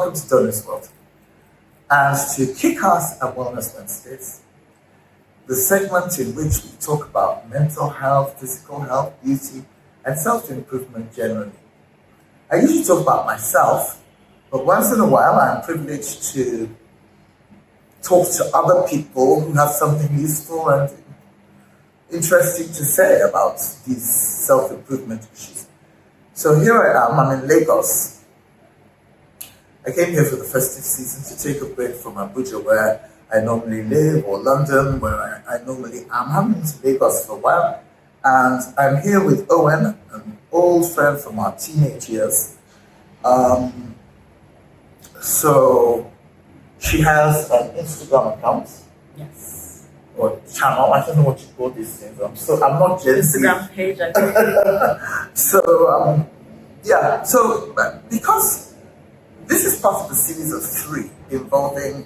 welcome to Owen'S World. And to kick us at Wellness Wednesdays, the segment in which we talk about mental health, physical health, beauty, and self-improvement generally. I usually talk about myself, but once in a while I'm privileged to talk to other people who have something useful and interesting to say about these self-improvement issues. So here I am, I'm in Lagos. I came here for the festive season to take a break from Abuja, where I normally live, or London, where I normally am. I'm in Lagos for a while, and I'm here with Owen, an old friend from our teenage years. So she has an Instagram account. Yes. Or channel, I don't know what you call these things. I'm not Gen Z. Instagram page, I think. So because this is part of the series of 3 involving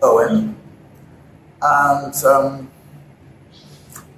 Owen. And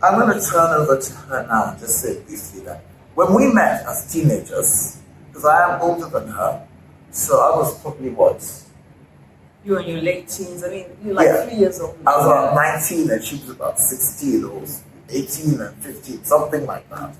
I'm going to turn over to her now and just say briefly that when we met as teenagers, because I am older than her, so I was probably what? You were in your late teens. I mean, you're like 3 years old. I was about 19 and she was about 16 or 18 and 15, something like that.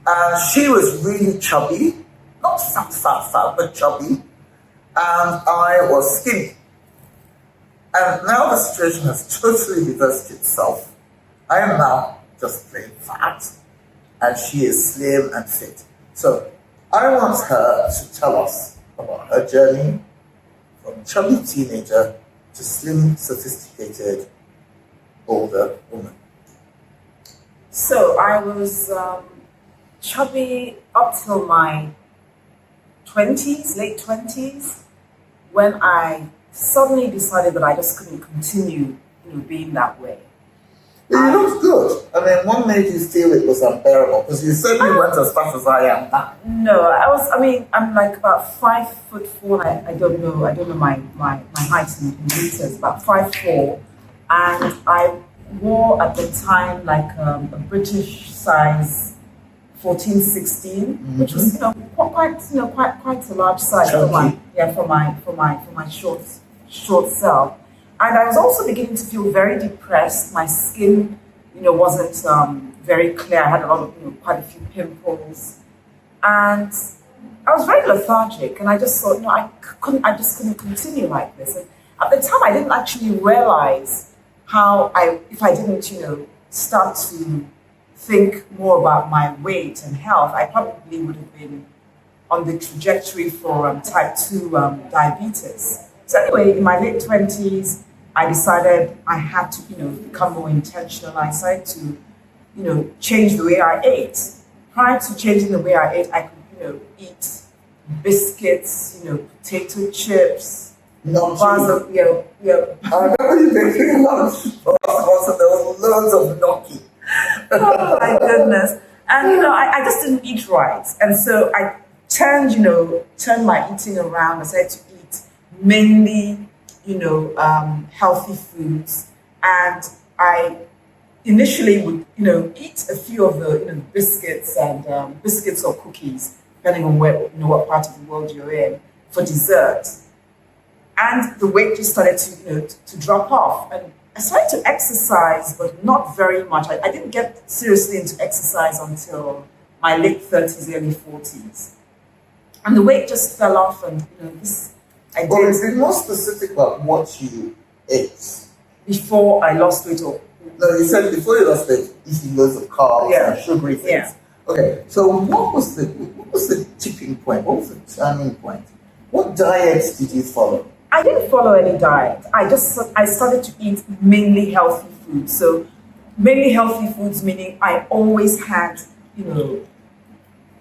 And she was really chubby, not fat, but chubby. And I was skinny. And now the situation has totally reversed itself. I am now just plain fat, and she is slim and fit. So I want her to tell us about her journey from chubby teenager to slim, sophisticated, older woman. So I was chubby up till my 20s, late 20s, when I suddenly decided that I just couldn't continue, being that way. You looked good. I mean, what made you feel it was unbearable? Because you certainly went as fast as I am now. No, I'm like about 5'4". I don't know my height in meters, about 5'4", and I wore at the time like a British size 14, 16, which was quite a large size for my short self. And I was also beginning to feel very depressed. My skin, wasn't very clear. I had quite a few pimples, and I was very lethargic. And I just thought, I just couldn't continue like this. And at the time, I didn't actually realize how if I didn't, start to think more about my weight and health, I probably would have been on the trajectory for type 2 diabetes. So anyway, in my late 20s, I decided I had to, become more intentional. I decided to, change the way I ate. Prior to changing the way I ate, I could, eat biscuits, potato chips, bars of, I remember you making lunch for us, and there was loads of gnocchi. Oh my goodness. And I just didn't eat right. And so I turned my eating around. I started to eat mainly, healthy foods. And I initially would, eat a few of the, biscuits and biscuits or cookies, depending on what part of the world you're in, for dessert. And the weight just started to drop off. And I started to exercise, but not very much. I didn't get seriously into exercise until my late 30s, early 40s. And the weight just fell off, and I did. Well, be more specific about what you ate. Before I lost weight, No, you said before you lost weight, eating loads of carbs and sugary things. Yeah. Okay, so what was the tipping point? What was the turning point? What diets did you follow? I didn't follow any diet. I started to eat mainly healthy foods. So mainly healthy foods, meaning I always had,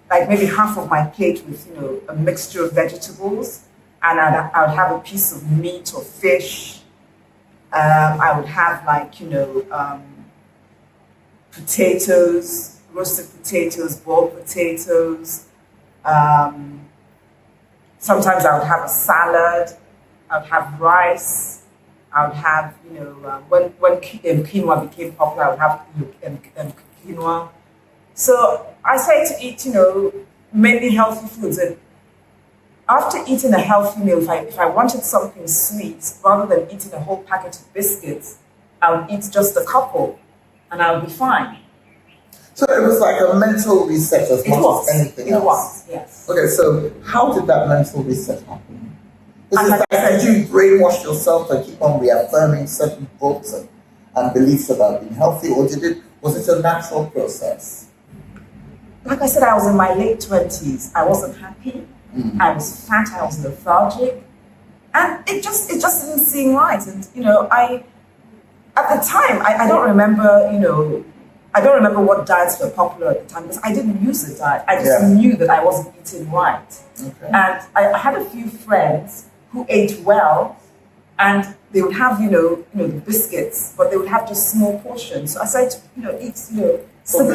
like maybe half of my plate with, a mixture of vegetables. And I would have a piece of meat or fish. I would have potatoes, roasted potatoes, boiled potatoes. Sometimes I would have a salad. I would have rice. I would have, when quinoa became popular, I would have quinoa. So I started to eat, mainly healthy foods. And after eating a healthy meal, if I wanted something sweet, rather than eating a whole packet of biscuits, I would eat just a couple and I would be fine. So it was like a mental reset as It much was. as anything It else. was, yes. Okay, so how did that mental reset happen? Is And it like like, I said- did you brainwash yourself to keep on reaffirming certain thoughts and beliefs about being healthy, or was it a natural process? Like I said, I was in my late 20s. I wasn't happy. I was fat. I was lethargic. And it just didn't seem right. And, at the time, I don't remember, I don't remember what diets were popular at the time because I didn't use a diet. I just knew that I wasn't eating right. Okay. And I had a few friends who ate well, and they would have, the biscuits, but they would have just small portions. So I started to, eat, similar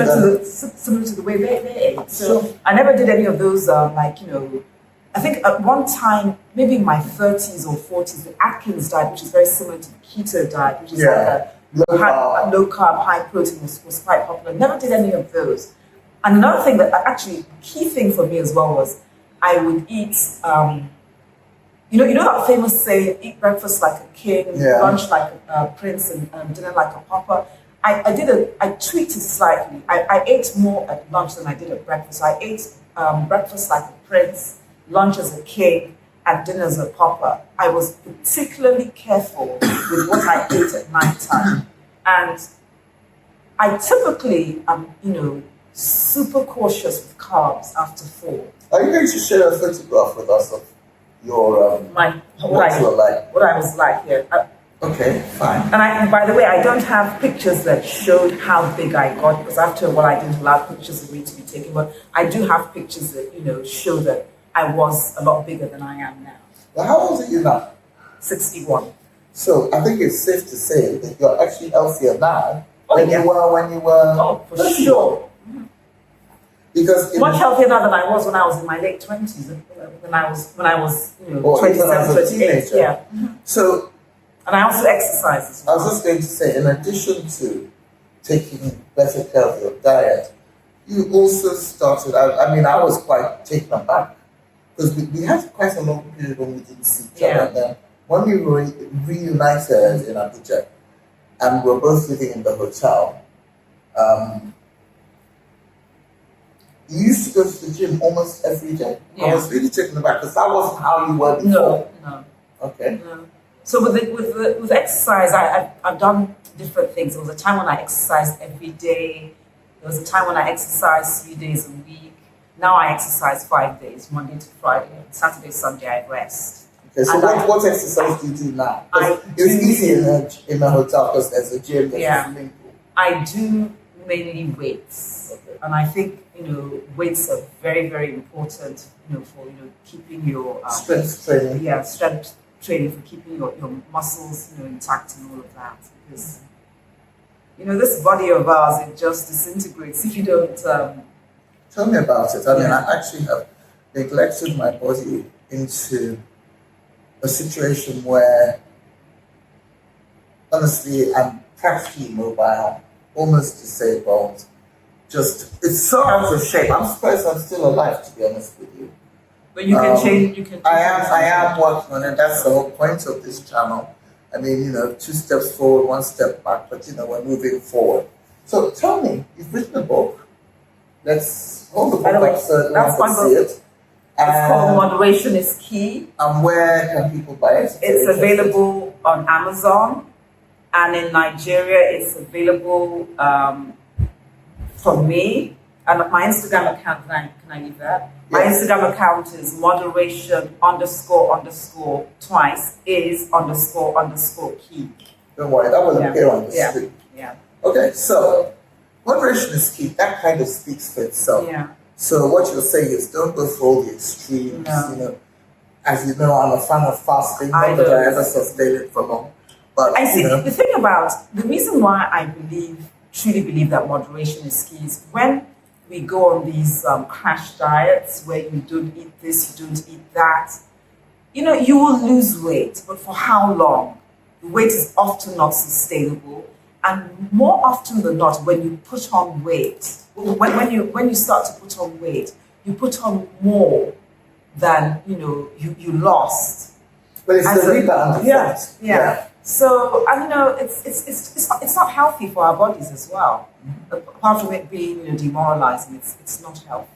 to the way they ate. So I never did any of those, I think at one time, maybe in my 30s or 40s, the Atkins diet, which is very similar to the keto diet, which is like a low carb, high protein, was quite popular. Never did any of those. And another thing that actually, key thing for me as well was I would eat, that famous saying, eat breakfast like a king, lunch like a prince, and dinner like a pauper. I tweaked it slightly. I ate more at lunch than I did at breakfast. I ate breakfast like a prince, lunch as a king, and dinner as a pauper. I was particularly careful with what I ate at night time. And I typically am, super cautious with carbs after 4. Are you going to share a photograph with us of your what you were like? What I was like, yeah. Okay, fine. And by the way, I don't have pictures that showed how big I got because after a while I didn't allow pictures of me to be taken. But I do have pictures that show that I was a lot bigger than I am now. Well, how old are you now? 61. So I think it's safe to say that you're actually healthier now than you were when you were. Oh, for sure. Because much healthier now than I was when I was in my late 20s. When I was 27, 28. Yeah. So. And I also exercise as well. I was just going to say, in addition to taking better care of your diet, you also started. I was quite taken aback because we had quite a long period when we didn't see each other. And then when we were reunited in Abuja, and we were both living in the hotel, you used to go to the gym almost every day. Yeah. I was really taken aback because that wasn't how you were before. No. Okay. No. So with exercise, I've done different things. There was a time when I exercised every day. There was a time when I exercised 3 days a week. Now I exercise 5 days, Monday to Friday. Saturday, Sunday, I rest. Okay, so what exercise do you do now? It's easy in a hotel because there's a gym, there's a swimming pool. I do mainly weights. Okay. And I think, weights are very, very important, for, keeping your... strength training. Yeah, strength training for keeping your muscles, intact and all of that. Because, this body of ours, it just disintegrates if you don't... Tell me about it. I actually have neglected my body into a situation where, honestly, I'm practically immobile, almost disabled. It's so out of shape. I'm surprised I'm still alive, to be honest with you. But you can change. You can. I am working on it. That's the whole point of this channel. 2 steps forward, 1 step back, but we're moving forward. So tell me, you've written a book. Let's hold the book up so everyone can see it. It's called Moderation is Key. And where can people buy it? It's available on Amazon, and in Nigeria, it's available from me. And my Instagram account, can I leave that? Yes. My Instagram account is moderation _ twice is _ key. Don't worry, that will appear on the screen. Yeah. Okay, so moderation is key. That kind of speaks for itself. Yeah. So what you're saying is don't go for all the extremes. No. As you know, I'm a fan of fasting. Not that I ever sustained it for long. But I see the thing about the reason why I truly believe that moderation is key is when we go on these crash diets where you don't eat this, you don't eat that, you will lose weight, but for how long? The weight is often not sustainable, and more often than not, when you put on weight, when you start to put on weight, you put on more than you lost. But it's As the a- rebound yeah, effect. yeah. So, and it's not healthy for our bodies as well. Apart from it being demoralizing, it's not healthy.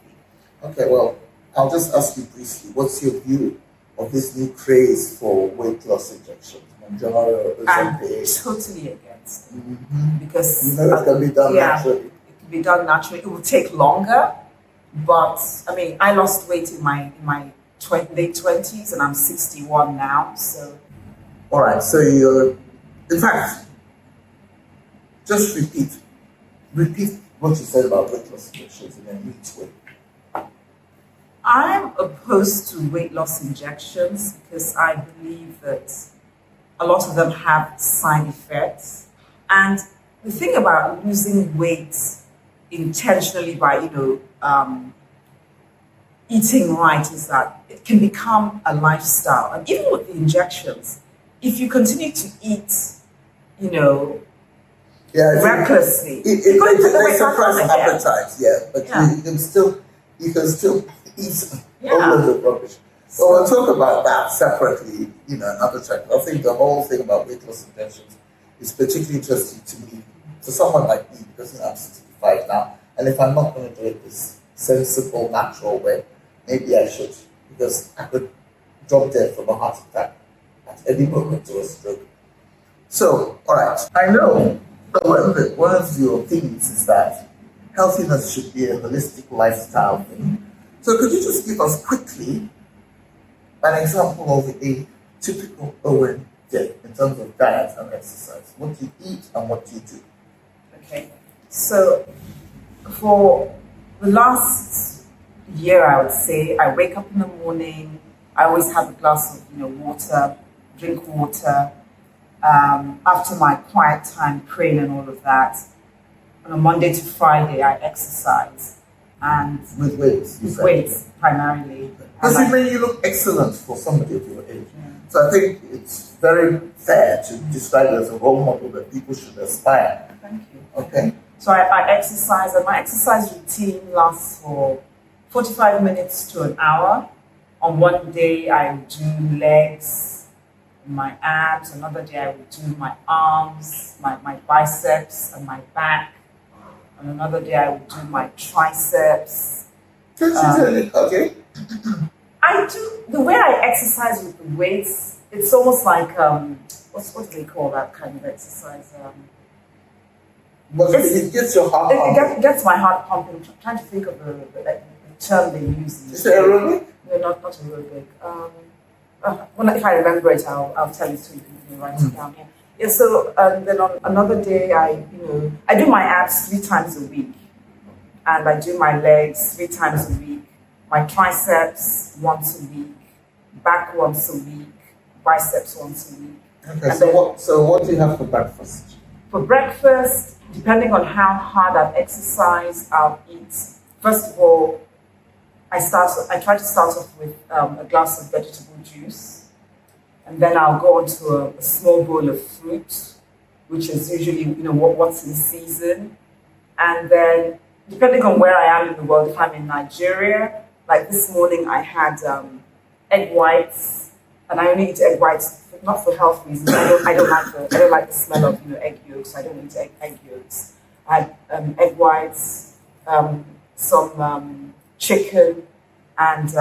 Okay, well, I'll just ask you briefly, what's your view of this new craze for weight loss injections? Mounjaro, I'm Ozempic? totally against it Mm-hmm. because You know it can be done yeah, naturally. it can be done naturally. It will take longer, but I mean, I lost weight in my late 20s, and I'm 61 now. So All right, so you're, in fact, just repeat what you said about weight loss injections in a neat way. I'm opposed to weight loss injections because I believe that a lot of them have side effects. And the thing about losing weight intentionally by, eating right is that it can become a lifestyle. And even with the injections, if you continue to eat, you know, Yeah, I think recklessly, it you're going to put the they weight back suppress on again. appetite, yeah, but Yeah. you can still eat Yeah. all of the rubbish. So we'll talk about that separately, another time. I think the whole thing about weight loss injections is particularly interesting to me, to someone like me, because I'm 65 now, and if I'm not going to do it this sensible, natural way, maybe I should, because I could drop dead from a heart attack at any moment or a stroke. So, all right, I know that one of your things is that healthiness should be a holistic lifestyle thing. So, could you just give us quickly an example of a typical Owen day in terms of diet and exercise? What do you eat and what do you do? Okay. So for the last year, I would say I wake up in the morning. I always have a glass of water, drink water. After my quiet time, praying and all of that. On a Monday to Friday, I exercise and With weights, you with said. weights primarily. Because And you look excellent for somebody of your age. yeah. So I think it's very fair to describe it as a role model that people should aspire. Thank you. Okay? So I exercise, and my exercise routine lasts for 45 minutes to an hour. On one day, I do legs, my abs. Another day, I will do my arms, my biceps, and my back. On another day, I will do my triceps. Can you tell me? Okay. I do the way I exercise with the weights. It's almost like what do they call that kind of exercise? But it gets your heart It pumping. gets my heart pumping. I'm trying to think of the term they use. In Is it aerobic? No, not aerobic. If I remember it, I'll tell you so you can write it down here. Yeah. So then on another day, I do my abs 3 times a week, and I do my legs 3 times a week. My triceps once a week, back once a week, biceps once a week. Okay, And so what do you have for breakfast? For breakfast, depending on how hard I've exercised, I'll eat. First of all, I try to start off with a glass of vegetable juice, and then I'll go on to a small bowl of fruit, which is usually what's in season. And then, depending on where I am in the world, if I'm in Nigeria, like this morning, I had egg whites, and I only eat egg whites not for health reasons. I don't like the smell of egg yolks. I don't eat egg yolks. I had egg whites, some chicken, and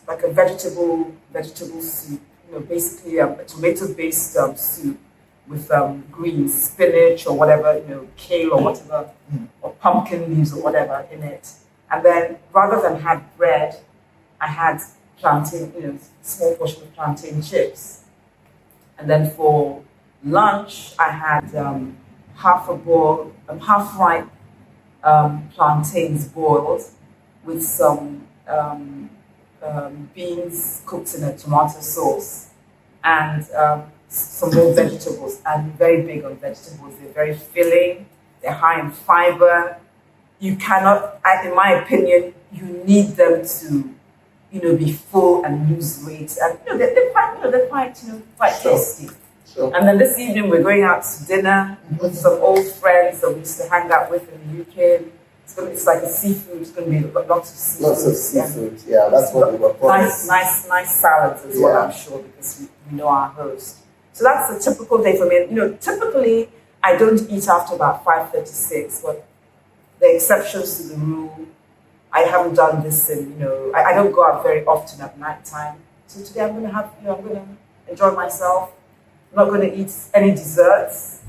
like a vegetable soup. Basically a tomato-based soup with greens, spinach or whatever, kale or whatever, or pumpkin leaves or whatever in it. And then rather than have bread, I had plantain, small portion of plantain chips. And then for lunch, I had half ripe plantains boiled with some beans cooked in a tomato sauce and some more vegetables. I'm very big on vegetables. They're very filling. They're high in fiber. You cannot, in my opinion, you need them to, be full and lose weight. And they're quite Sure. tasty. Sure. And then this evening we're going out to dinner with some old friends that we used to hang out with in the UK. It's like a seafood. It's going to be lots of seafood. Lots of seafood. Yeah, that's what we were promised. Nice salads as well, I'm sure, because we know our host. So that's a typical day for me. Typically I don't eat after about 5:36, but the exceptions to the rule. I haven't done this in, I don't go out very often at night time. So today I'm going to have, I'm going to enjoy myself. I'm not going to eat any desserts.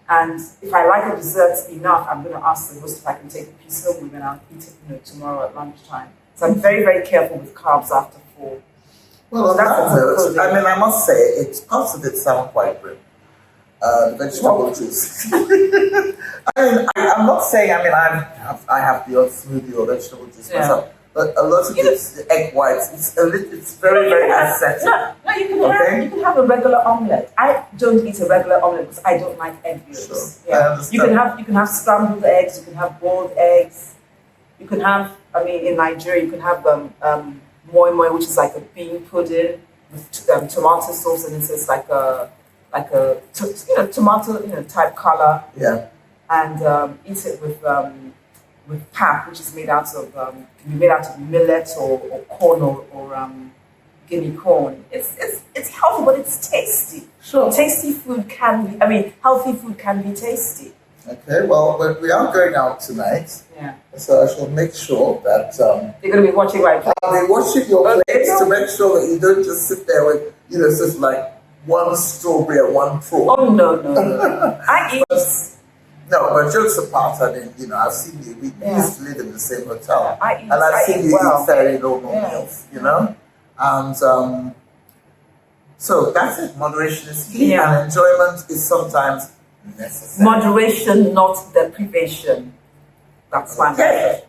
And if I like a dessert enough, I'm going to ask the host if I can take a piece home and then I'll eat it, tomorrow at lunchtime. So I'm very, very careful with carbs after 4. Well, on that note, I must say, parts of it sound quite grim. Vegetable juice. I'm not saying, I have the odd smoothie or vegetable juice myself, but a lot of it's the egg whites. It's very, very acidic. No, you can have a regular omelette. I don't eat a regular omelette because I don't like egg yolks. Sure. Yeah. You can have scrambled eggs, you can have boiled eggs, you can have, in Nigeria, you can have moi moi, which is like a bean pudding with tomato sauce, and it's like a tomato type color. Yeah. And eat it with pap, which is made out of can be made out of millet or corn or guinea corn. It's healthy, but it's tasty. Sure. Tasty food can be. Healthy food can be tasty. Okay. Well, but we are going out tonight. Yeah. So I shall make sure that you're going to be watching my plate. I'll be watching your plates to make sure that you don't just sit there with just like one strawberry and one prawn. Oh no! I eat. No, but jokes apart, I've seen you. We used to live in the same hotel, and I've seen you eat very normal meals. And so that's it. Moderation is key, and enjoyment is sometimes necessary. Moderation, not deprivation. That's my method.